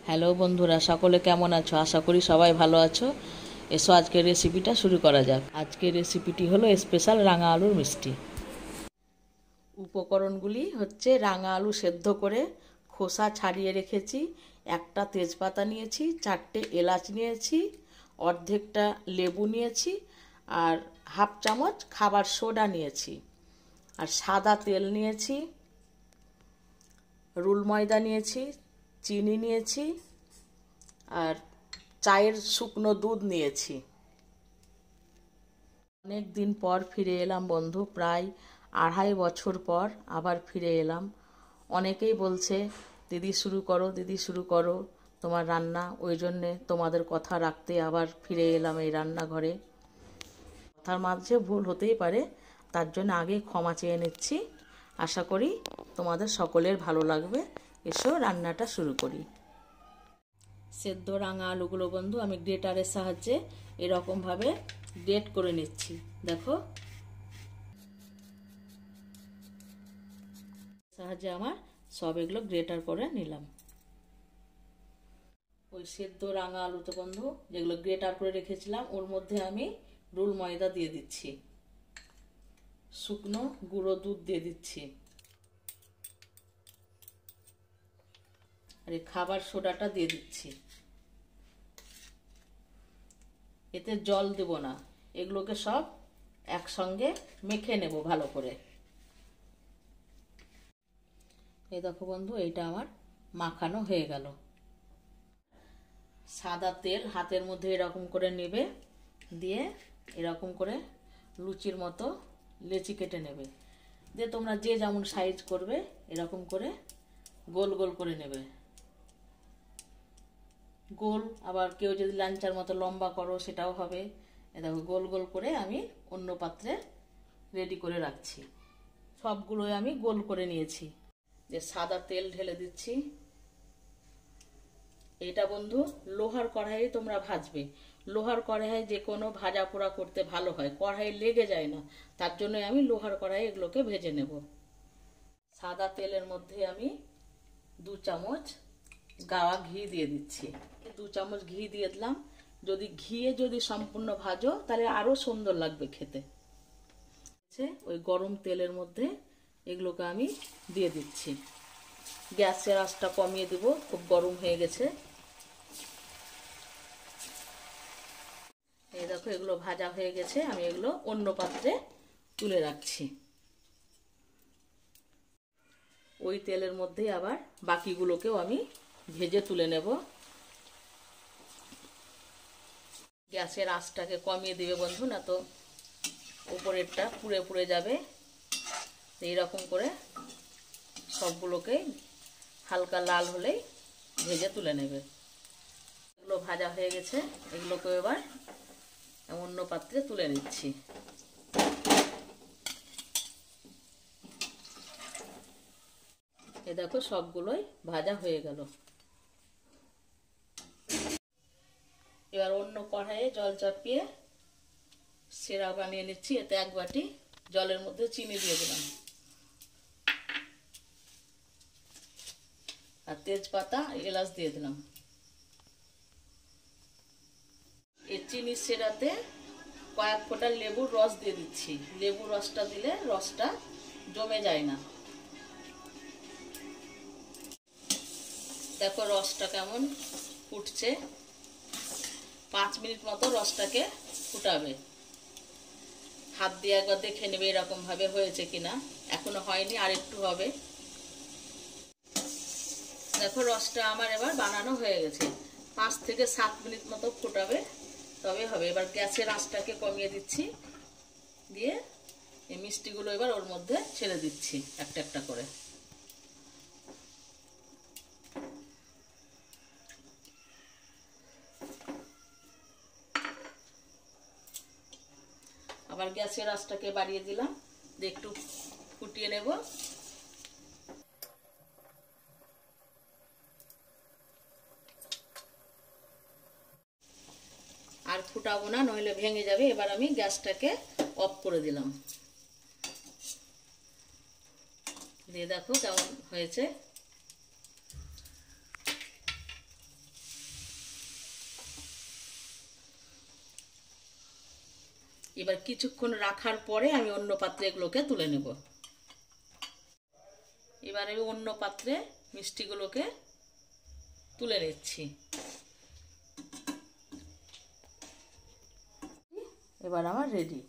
Hello বন্ধুরা, সকলে কেমন আছো? আশা করি সবাই ভালো আছো। এসো আজকের রেসিপিটা শুরু করা যাক। আজকের রেসিপিটি হলো স্পেশাল রাঙা আলুর মিষ্টি। উপকরণগুলি হচ্ছে রাঙা আলু সেদ্ধ করে খোসা ছাড়িয়ে রেখেছি, একটা তেজপাতা নিয়েছি, 4টে এলাচ নিয়েছি, অর্ধেকটা লেবু নিয়েছি, আর হাফ চামচ খাবার সোডা নিয়েছি, আর সাদা তেল নিয়েছি, রুল ময়দা নিয়েছি, চিনি নিয়েছি, আর চায়ের শুকনো দুধ নিয়েছি। অনেক দিন পর ফিরে এলাম বন্ধু, প্রায় 2.5 বছর পর আবার ফিরে এলাম। অনেকেই বলছে দিদি শুরু করো, দিদি শুরু করো তোমার রান্না, ওই জন্যে তোমাদের কথা রাখতে আবার ফিরে এলাম এই রান্নাঘরে। কথার মাঝে ভুল হতেই পারে, তার জন্য আগে ক্ষমা চেয়ে নিচ্ছি। আশা করি তোমাদের সকলের ভালো লাগবে। এসো রান্নাটা শুরু করি। সেদ্ধ রাঙা আলুগুলো বন্ধু আমি গ্রেটারের সাহায্যে এরকমভাবে গ্রেট করে নিচ্ছি। দেখো, সাহায্যে আমার সব এগুলো গ্রেটার করে নিলাম। ওই সেদ্ধ রাঙা আলুতে বন্ধু যেগুলো গ্রেটার করে রেখেছিলাম, ওর মধ্যে আমি রুল ময়দা দিয়ে দিচ্ছি, শুকনো গুঁড়ো দুধ দিয়ে দিচ্ছি, আর এই খাবার সোডাটা দিয়ে দিচ্ছি। এতে জল দেব না, এগুলোকে সব একসঙ্গে মেখে নেব ভালো করে। এই দেখো বন্ধু, এইটা আমার মাখানো হয়ে গেল। সাদা তেল হাতের মধ্যে এরকম করে নেবে, দিয়ে এরকম করে লুচির মতো লেচি কেটে নেবে, দিয়ে তোমরা যে যেমন সাইজ করবে এরকম করে গোল গোল করে নেবে। গোল, আবার কেউ যদি লাঞ্চার মতো লম্বা করো সেটাও হবে। এ দেখো গোল গোল করে আমি অন্য পাত্রে রেডি করে রাখছি। সবগুলোই আমি গোল করে নিয়েছি। যে সাদা তেল ঢেলে দিচ্ছি। এটা বন্ধু লোহার কড়াইয়ে তোমরা ভাজবে। লোহার কড়াইয়ে যে কোনো ভাজা পোড়া করতে ভালো হয়, কড়াই লেগে যায় না, তার জন্য আমি লোহার কড়াইয়ে এগুলোকে ভেজে নেব। সাদা তেলের মধ্যে আমি 2 চামচ গাওয়া ঘি দিয়ে দিচ্ছি। 2 চামচ ঘি দিয়ে দিলাম। যদি সম্পূর্ণ ভাজো তাহলে আরো সুন্দর লাগবে খেতে। ওই গরম তেলের মধ্যে এগুলোকে আমি দিয়ে দিচ্ছি। গ্যাসের আঁচটা কমিয়ে দেব, খুব গরম হয়ে গেছে। এই দেখো এগুলো ভাজা হয়ে গেছে, আমি এগুলো অন্য পাত্রে তুলে রাখছি। ওই তেলের মধ্যে আবার বাকিগুলোকেও আমি ভেজে তুলে নেব। গ্যাসের আঁচটাকে কমিয়ে দিবে বন্ধু, না তো উপরেরটা পুড়ে পুড়ে যাবে। এইরকম করে সবগুলোকে হালকা লাল হলেই ভেজে তুলে নেবে। এগুলো ভাজা হয়ে গেছে, এগুলোকে এবার অন্য পাত্রে তুলে নিচ্ছি। এই দেখো সবগুলোই ভাজা হয়ে গেল। এবার অন্য কড়াইয়ে জল চাপিয়ে সেরা বানিয়ে নিচ্ছি। এতে 1 বাটি জলের মধ্যে চিনি দিয়ে দিলাম, আর তেজপাতা এলাচ দিয়ে দিলাম। এই চিনির সেরাতে কয়েক ফোঁটা লেবুর রস দিয়ে দিচ্ছি। লেবুর রসটা দিলে রসটা জমে যায় না। দেখো রসটা কেমন ফুটছে। 5 মিনিট মতো রসটাকে ফুটাবে। হাত দিয়ে একবার দেখে নেবে এরকম ভাবে হয়েছে কিনা। এখনো হয়নি, আর একটু হবে। দেখো রসটা আমার এবার বানানো হয়ে গেছে। 5 থেকে 7 মিনিট মতো ফুটাবে, তবে হবে। এবার গ্যাসের আঁচটাকে কমিয়ে দিচ্ছি, দিয়ে এই মিষ্টিগুলো এবার ওর মধ্যে ছেড়ে দিচ্ছি একটা একটা করে। আবার গ্যাসের আঁচটাকে বাড়িয়ে দিলাম, দিয়ে একটু ফুটিয়ে নেব। আর ফুটাবো না, নইলে ভেঙে যাবে। এবার আমি গ্যাসটাকে অফ করে দিলাম। দিয়ে দেখো কেমন হয়েছে। এবার কিছুক্ষণ রাখার পরে আমি অন্য পাত্রে এগুলোকে তুলে নেব। এবার আমি অন্য পাত্রে মিষ্টিগুলোকে তুলে নিচ্ছি। এবার আমার রেডি।